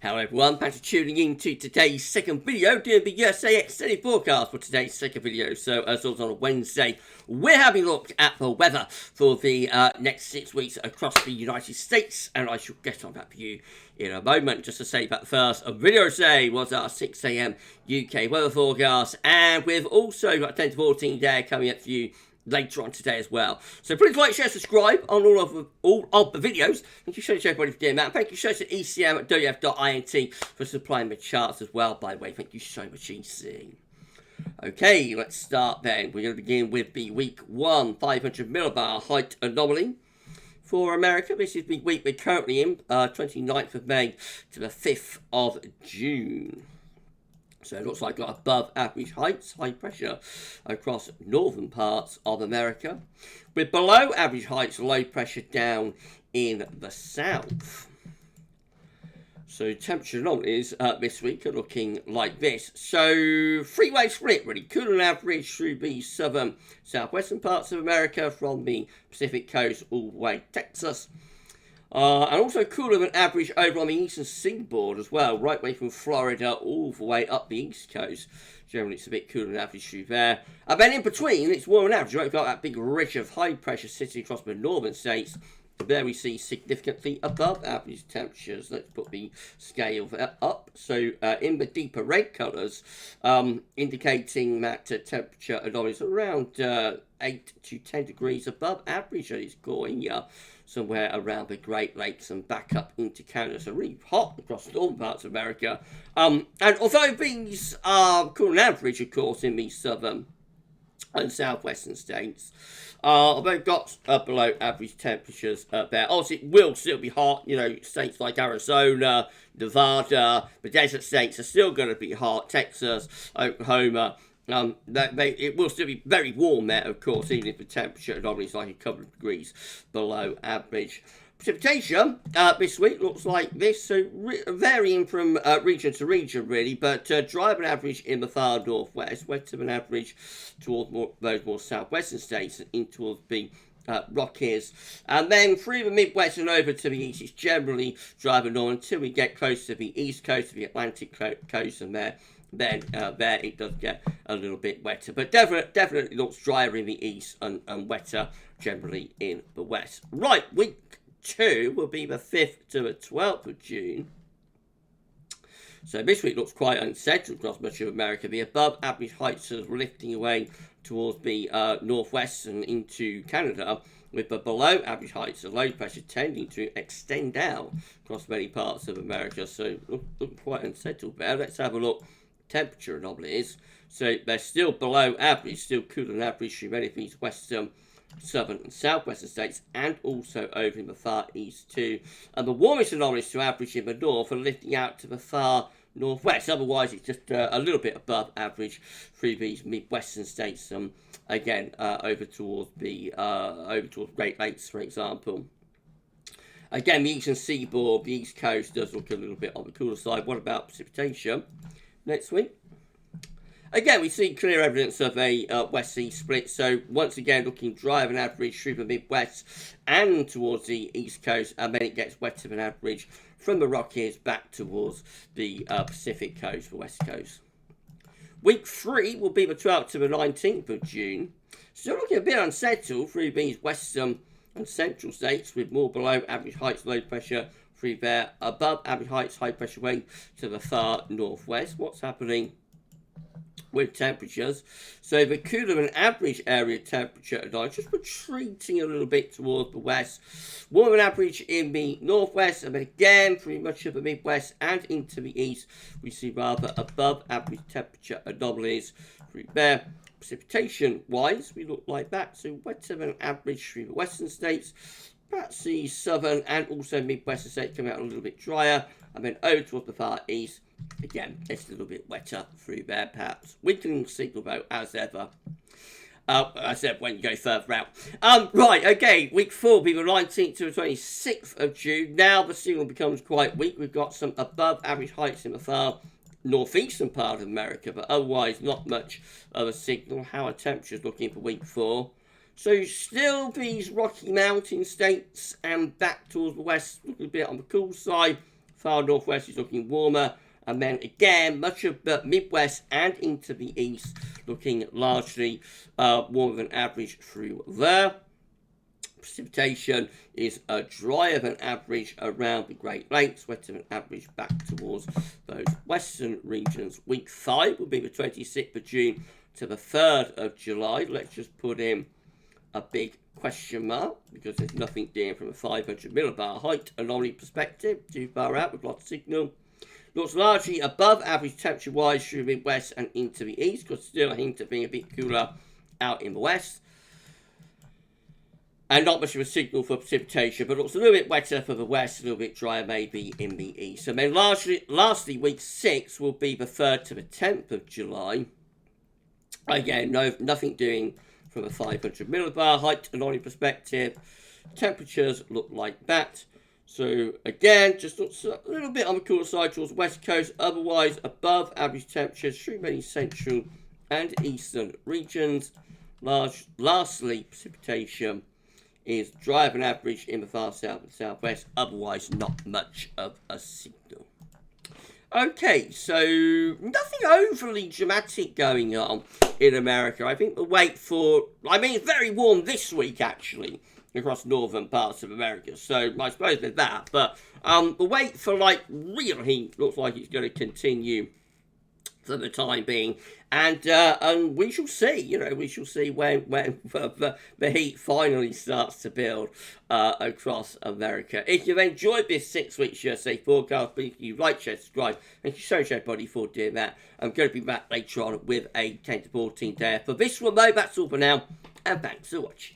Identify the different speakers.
Speaker 1: Hello everyone, thanks for tuning in to today's second video, doing the USA extended forecast for today's second video. So as always on a Wednesday, we're having a look at the weather for the next 6 weeks across the United States, and I shall get on that for you in a moment. Just to say that the first video today was our 6 AM UK weather forecast, and we've also got 10 to 14 day coming up for you later on today as well. So please like, share, subscribe on all of the videos. Thank you so much everybody for doing that. Thank you so much to ECMWF.int for supplying the charts as well, by the way. Thank you so much, EC. Okay, let's start then. We're going to begin with the week 1 500 millibar height anomaly for America. This is the week we're currently in, 29th of May to the 5th of June. So it looks like got above average heights, high pressure across northern parts of America, with below average heights, low pressure down in the south. So temperature anomalies this week are looking like this. So three-way split really, cooler than average through the southern, southwestern parts of America, from the Pacific coast all the way to Texas. And also cooler than average over on the eastern seaboard as well, right way from Florida all the way up the east coast. Generally it's a bit cooler than average through there. And then in between it's warmer than average. Right, we've got that big ridge of high pressure sitting across the northern states. There we see significantly above average temperatures. Let's put the scale up. So in the deeper red colours, indicating that temperature anomalies around 8 to 10 degrees above average, and it's going somewhere around the Great Lakes and back up into Canada. So really hot across northern parts of America. And although these are cooler than average, of course, in the southern and southwestern states, they've got below average temperatures there. Obviously, it will still be hot. You know, states like Arizona, Nevada, the desert states are still going to be hot. Texas, Oklahoma, it will still be very warm there, of course, even if the temperature anomaly is like a couple of degrees below average. Precipitation this week looks like this, so varying from region to region really, but drier than average in the far northwest, wetter than average towards those more southwestern states and in towards the Rockies, and then through the Midwest and over to the east, it's generally drier than normal until we get close to the east coast, to the Atlantic coast, and there it does get a little bit wetter, but definitely looks drier in the east and wetter generally in the west. Right, week 2 will be the 5th to the 12th of June. So this week looks quite unsettled across much of America. The above average heights are lifting away towards the northwest and into Canada, with the below average heights of low pressure tending to extend out across many parts of America. So look quite unsettled there. Let's have a look. Temperature anomalies. So they're still below average, still cooler than average through many of these western, southern and southwestern states, and also over in the far east too. And the warmest anomalies to average in the north are lifting out to the far northwest. Otherwise it's just a little bit above average through these midwestern states, again over towards Great Lakes, for example. Again, the eastern seaboard, the east coast does look a little bit on the cooler side. What about precipitation next week? Again, we see clear evidence of a west-east split, so once again looking drier than average through the Midwest and towards the East Coast, and then it gets wetter than average from the Rockies back towards the Pacific Coast, the West Coast. Week 3 will be the 12th to the 19th of June. Still looking a bit unsettled through these western and central states, with more below average heights, low pressure through there, above average heights, high pressure way to the far northwest. What's happening with temperatures? So the cooler than average area temperature tonight just retreating a little bit towards the west, warmer than average in the northwest, and then again through much of the Midwest and into the east we see rather above average temperature anomalies through there. Precipitation wise we look like that, so wetter than average through the western states, perhaps the southern and also midwestern states coming out a little bit drier, and then over towards the far east. Again, it's a little bit wetter through there, perhaps. Weakening signal though, as ever. I said when you go further out. Right, okay, week 4 will be the 19th to the 26th of June. Now the signal becomes quite weak. We've got some above average heights in the far northeastern part of America, but otherwise not much of a signal. How are temperatures looking for week 4? So still these Rocky Mountain states and back towards the west, looking a bit on the cool side. Far northwest is looking warmer. And then again, much of the Midwest and into the east looking largely warmer than average through there. Precipitation is drier than average around the Great Lakes, wetter than average back towards those western regions. Week 5 will be the 26th of June to the 3rd of July. Let's just put in a big question mark because there's nothing there from a 500 millibar height anomaly perspective. Too far out with lots of signal. Looks largely above average temperature-wise through the Midwest and into the east, because still a hint of being a bit cooler out in the west. And not much of a signal for precipitation, but looks a little bit wetter for the west, a little bit drier maybe in the east. And then lastly, week 6 will be the 3rd to the 10th of July. Again, nothing doing from a 500 millibar height anomaly perspective. Temperatures look like that. So again, just looks a little bit on the cooler side towards west coast, otherwise above average temperatures through many central and eastern regions. Lastly, precipitation is drier than average in the far south and southwest, otherwise not much of a signal. Okay, so nothing overly dramatic going on in America. I think the wait for, it's very warm this week actually across northern parts of America, so I suppose there's that, but the wait for real heat looks like it's going to continue for the time being, and we shall see. We shall see when the heat finally starts to build across America. If you've enjoyed this 6 weeks USA forecast, please you like, share, subscribe. Thank you so much, everybody, for doing that. I'm going to be back later on with a 10 to 14 there. For this one, though, that's all for now, and thanks for watching.